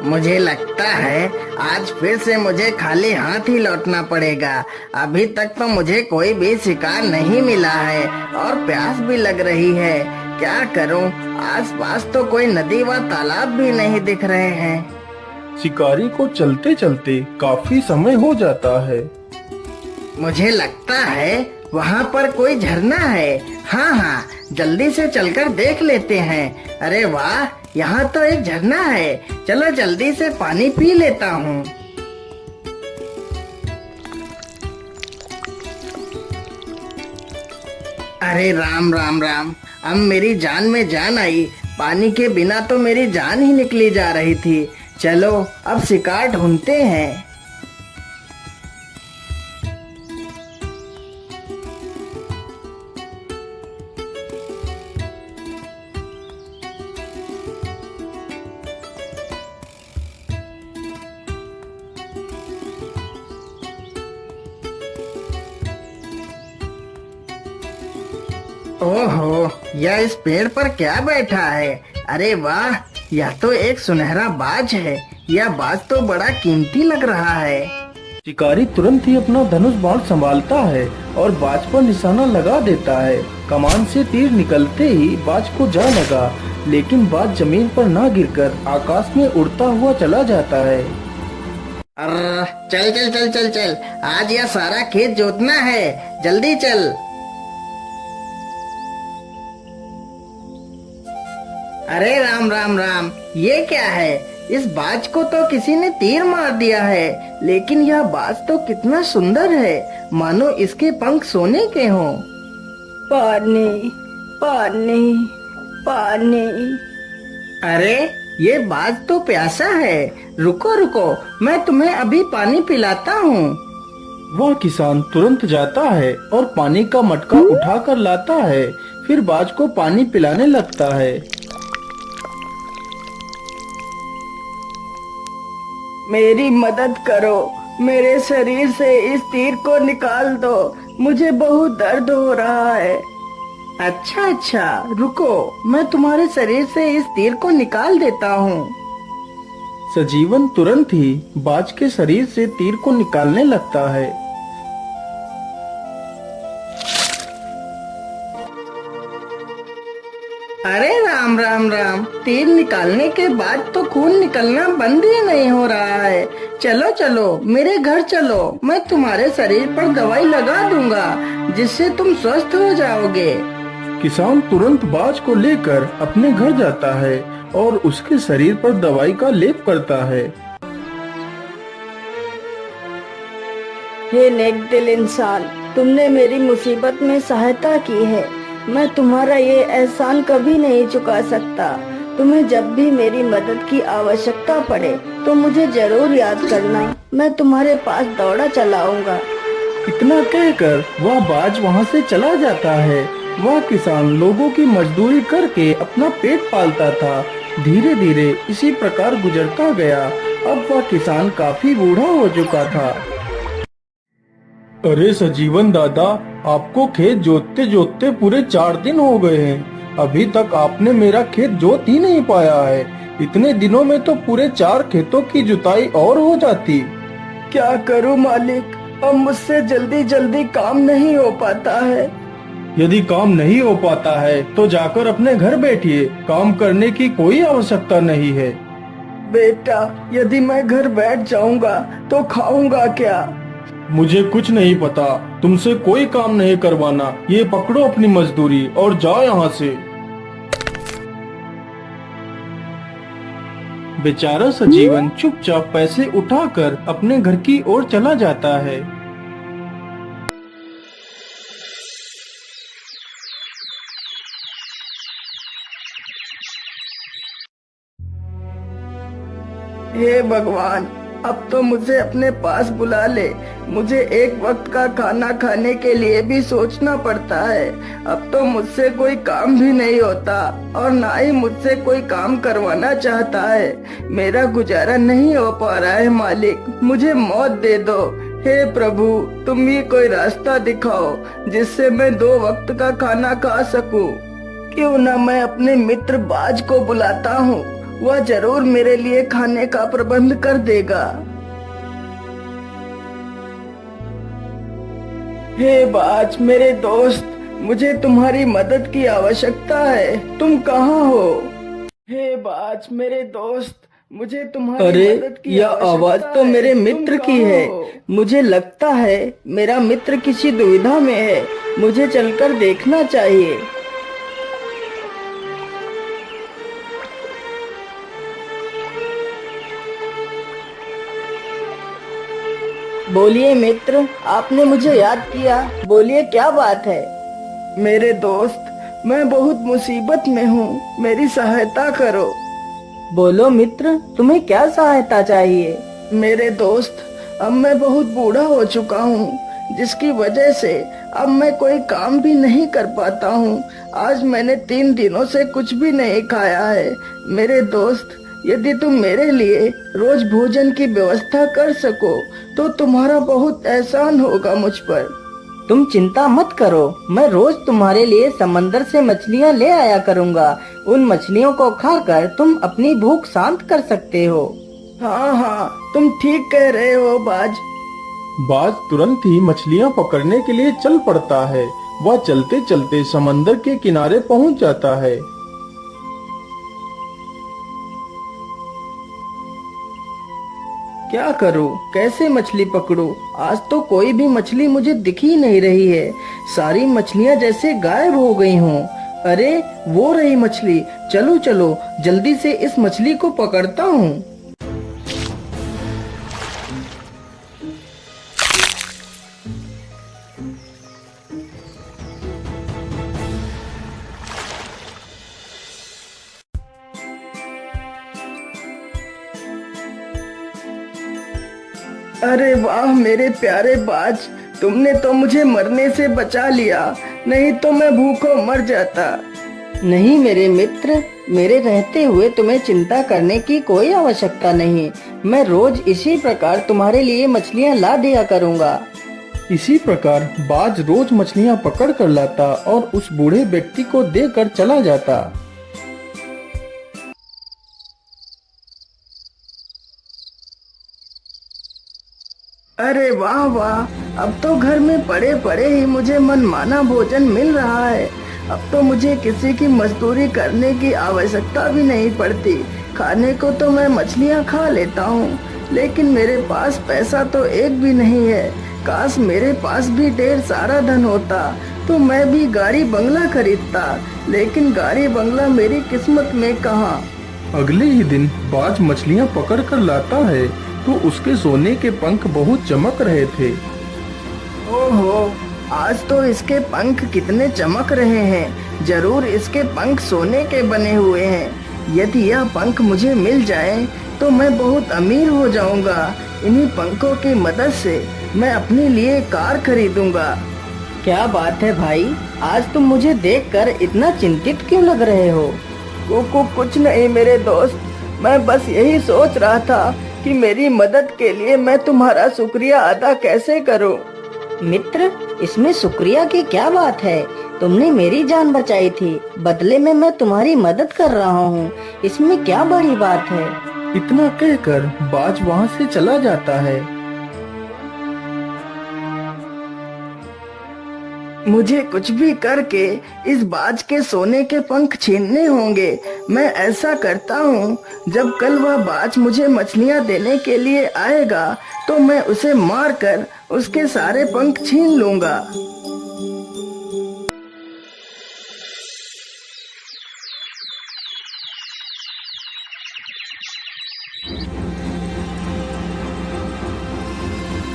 मुझे लगता है आज फिर से मुझे खाली हाथ ही लौटना पड़ेगा। अभी तक तो मुझे कोई भी शिकार नहीं मिला है और प्यास भी लग रही है। क्या करूं? आसपास तो कोई नदी व तालाब भी नहीं दिख रहे हैं। शिकारी को चलते चलते काफी समय हो जाता है। मुझे लगता है वहाँ पर कोई झरना है। हाँ हाँ, जल्दी से चलकर देख लेते हैं। अरे वाह, यहाँ तो एक झरना है। चलो जल्दी से पानी पी लेता हूँ। अरे राम राम राम, अब मेरी जान में जान आई। पानी के बिना तो मेरी जान ही निकली जा रही थी। चलो अब शिकार ढूंढते हैं। ओहो, यह इस पेड़ पर क्या बैठा है? अरे वाह, यह तो एक सुनहरा बाज है। यह बाज तो बड़ा कीमती लग रहा है। शिकारी तुरंत ही अपना धनुष बाण संभालता है और बाज पर निशाना लगा देता है। कमान से तीर निकलते ही बाज को जा लगा, लेकिन बाज जमीन पर ना गिरकर आकाश में उड़ता हुआ चला जाता है। अरे चल चल चल चल चल, आज यह सारा खेत जोतना है। जल्दी चल। अरे राम राम राम, ये क्या है? इस बाज को तो किसी ने तीर मार दिया है, लेकिन यह बाज तो कितना सुंदर है, मानो इसके पंख सोने के हों। पानी पानी पानी। अरे ये बाज तो प्यासा है। रुको रुको, मैं तुम्हें अभी पानी पिलाता हूँ। वह किसान तुरंत जाता है और पानी का मटका उठा कर लाता है। फिर बाज को पानी पिलाने लगता है। मेरी मदद करो, मेरे शरीर से इस तीर को निकाल दो, मुझे बहुत दर्द हो रहा है। अच्छा अच्छा, रुको, मैं तुम्हारे शरीर से इस तीर को निकाल देता हूँ। सजीवन तुरंत ही बाज के शरीर से तीर को निकालने लगता है। अरे राम राम राम, तीर निकालने के बाद तो खून निकलना बंद ही नहीं हो रहा है। चलो चलो मेरे घर चलो, मैं तुम्हारे शरीर पर दवाई लगा दूंगा, जिससे तुम स्वस्थ हो जाओगे। किसान तुरंत बाज को लेकर अपने घर जाता है और उसके शरीर पर दवाई का लेप करता है। हे नेक दिल इंसान, तुमने मेरी मुसीबत में सहायता की है। मैं तुम्हारा ये एहसान कभी नहीं चुका सकता। तुम्हें जब भी मेरी मदद की आवश्यकता पड़े तो मुझे जरूर याद करना, मैं तुम्हारे पास दौड़ा चलाऊंगा। इतना कहकर वह बाज वहाँ से चला जाता है। वह किसान लोगों की मजदूरी करके अपना पेट पालता था। धीरे धीरे इसी प्रकार गुजरता गया। अब वह किसान काफी बूढ़ा हो चुका था। अरे सजीवन दादा, आपको खेत जोतते जोतते पूरे 4 दिन हो गए हैं। अभी तक आपने मेरा खेत जोत ही नहीं पाया है। इतने दिनों में तो पूरे 4 खेतों की जुताई और हो जाती। क्या करूं मालिक, अब मुझसे जल्दी जल्दी काम नहीं हो पाता है। यदि काम नहीं हो पाता है तो जाकर अपने घर बैठिए। काम करने की कोई आवश्यकता नहीं है। बेटा, यदि मैं घर बैठ जाऊंगा तो खाऊंगा क्या? मुझे कुछ नहीं पता, तुमसे कोई काम नहीं करवाना। ये पकड़ो अपनी मजदूरी और जाओ यहाँ से। बेचारा सजीवन चुपचाप पैसे उठाकर अपने घर की ओर चला जाता है। हे भगवान, अब तो मुझे अपने पास बुला ले। मुझे एक वक्त का खाना खाने के लिए भी सोचना पड़ता है। अब तो मुझसे कोई काम भी नहीं होता और ना ही मुझसे कोई काम करवाना चाहता है। मेरा गुजारा नहीं हो पा रहा है मालिक, मुझे मौत दे दो। हे प्रभु, तुम ही कोई रास्ता दिखाओ जिससे मैं 2 वक्त का खाना खा सकूं। क्यों ना मैं अपने मित्र बाज को बुलाता हूँ वह जरूर मेरे लिए खाने का प्रबंध कर देगा। हे बाज मेरे दोस्त, मुझे तुम्हारी मदद की आवश्यकता है, तुम कहाँ हो? हे बाज मेरे दोस्त, मुझे तुम्हारी मदद अरे की यह आवश्यकता आवाज तो है, मेरे तुम मित्र की कहाँ है। हो? मुझे लगता है मेरा मित्र किसी दुविधा में है, मुझे चलकर देखना चाहिए। बोलिए मित्र, आपने मुझे याद किया, बोलिए क्या बात है? मेरे दोस्त, मैं बहुत मुसीबत में हूँ, मेरी सहायता करो। बोलो मित्र, तुम्हें क्या सहायता चाहिए? मेरे दोस्त, अब मैं बहुत बूढ़ा हो चुका हूँ, जिसकी वजह से अब मैं कोई काम भी नहीं कर पाता हूँ। आज मैंने 3 दिनों से कुछ भी नहीं खाया है। मेरे दोस्त, यदि तुम मेरे लिए रोज भोजन की व्यवस्था कर सको तो तुम्हारा बहुत एहसान होगा मुझ पर। तुम चिंता मत करो, मैं रोज तुम्हारे लिए समंदर से मछलियाँ ले आया करूँगा। उन मछलियों को खाकर तुम अपनी भूख शांत कर सकते हो। हाँ हाँ, तुम ठीक कह रहे हो बाज। बाज तुरंत ही मछलियां पकड़ने के लिए चल पड़ता है। वह चलते चलते समंदर के किनारे पहुंच जाता है। क्या करूं, कैसे मछली पकड़ूं? आज तो कोई भी मछली मुझे दिख ही नहीं रही है। सारी मछलियां जैसे गायब हो गई हों। अरे वो रही मछली, चलो चलो जल्दी से इस मछली को पकड़ता हूँ। अरे वाह मेरे प्यारे बाज, तुमने तो मुझे मरने से बचा लिया, नहीं तो मैं भूखों मर जाता। नहीं मेरे मित्र, मेरे रहते हुए तुम्हें चिंता करने की कोई आवश्यकता नहीं। मैं रोज इसी प्रकार तुम्हारे लिए मछलियाँ ला दिया करूँगा। इसी प्रकार बाज रोज मछलियां पकड़ कर लाता और उस बूढ़े व्यक्ति को देकर चला जाता। अरे वाह वाह, अब तो घर में पड़े पड़े ही मुझे मनमाना भोजन मिल रहा है। अब तो मुझे किसी की मजदूरी करने की आवश्यकता भी नहीं पड़ती। खाने को तो मैं मछलियाँ खा लेता हूँ, लेकिन मेरे पास पैसा तो एक भी नहीं है। काश मेरे पास भी ढेर सारा धन होता तो मैं भी गाड़ी बंगला खरीदता, लेकिन गाड़ी बंगला मेरी किस्मत में कहाँ। अगले ही दिन बाज मछलियां पकड़ कर लाता है तो उसके सोने के पंख बहुत चमक रहे थे। ओहो, आज तो इसके पंख कितने चमक रहे हैं। जरूर इसके पंख सोने के बने हुए हैं। यदि यह पंख मुझे मिल जाए तो मैं बहुत अमीर हो जाऊंगा। इन्हीं पंखों की मदद से मैं अपने लिए कार खरीदूंगा। क्या बात है भाई, आज तुम मुझे देखकर इतना चिंतित क्यों लग रहे हो? कुछ नहीं मेरे दोस्त, मैं बस यही सोच रहा था कि मेरी मदद के लिए मैं तुम्हारा शुक्रिया अदा कैसे करूं। मित्र, इसमें शुक्रिया की क्या बात है? तुमने मेरी जान बचाई थी, बदले में मैं तुम्हारी मदद कर रहा हूँ। इसमें क्या बड़ी बात है? इतना कहकर बाज वहाँ से चला जाता है। मुझे कुछ भी करके इस बाज के सोने के पंख छीनने होंगे। मैं ऐसा करता हूँ, जब कल वह बाज मुझे मछलियाँ देने के लिए आएगा तो मैं उसे मारकर उसके सारे पंख छीन लूंगा।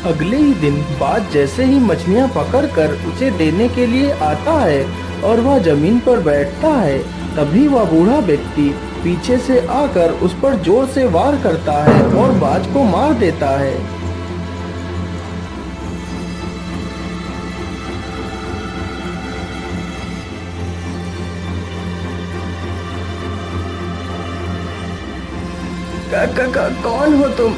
अगले ही दिन बाज जैसे ही मछलियां पकड़कर उसे देने के लिए आता है और वह जमीन पर बैठता है, तभी वह बूढ़ा व्यक्ति पीछे से आकर उस पर जोर से वार करता है और बाज को मार देता है। कौन हो तुम?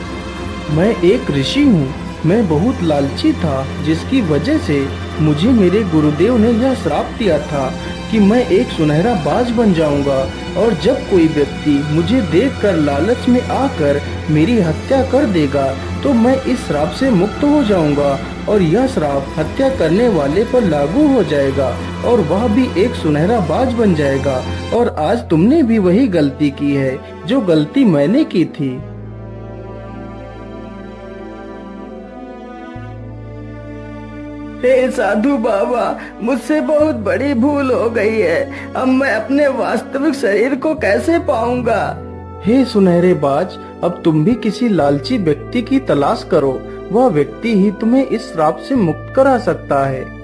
मैं एक ऋषि हूँ। मैं बहुत लालची था, जिसकी वजह से मुझे मेरे गुरुदेव ने यह श्राप दिया था कि मैं एक सुनहरा बाज बन जाऊंगा और जब कोई व्यक्ति मुझे देखकर लालच में आकर मेरी हत्या कर देगा तो मैं इस श्राप से मुक्त हो जाऊंगा और यह श्राप हत्या करने वाले पर लागू हो जाएगा और वह भी एक सुनहरा बाज बन जाएगा। और आज तुमने भी वही गलती की है जो गलती मैंने की थी। हे साधु बाबा, मुझसे बहुत बड़ी भूल हो गई है। अब मैं अपने वास्तविक शरीर को कैसे पाऊंगा? हे सुनहरे बाज, अब तुम भी किसी लालची व्यक्ति की तलाश करो। वह व्यक्ति ही तुम्हें इस श्राप से मुक्त करा सकता है।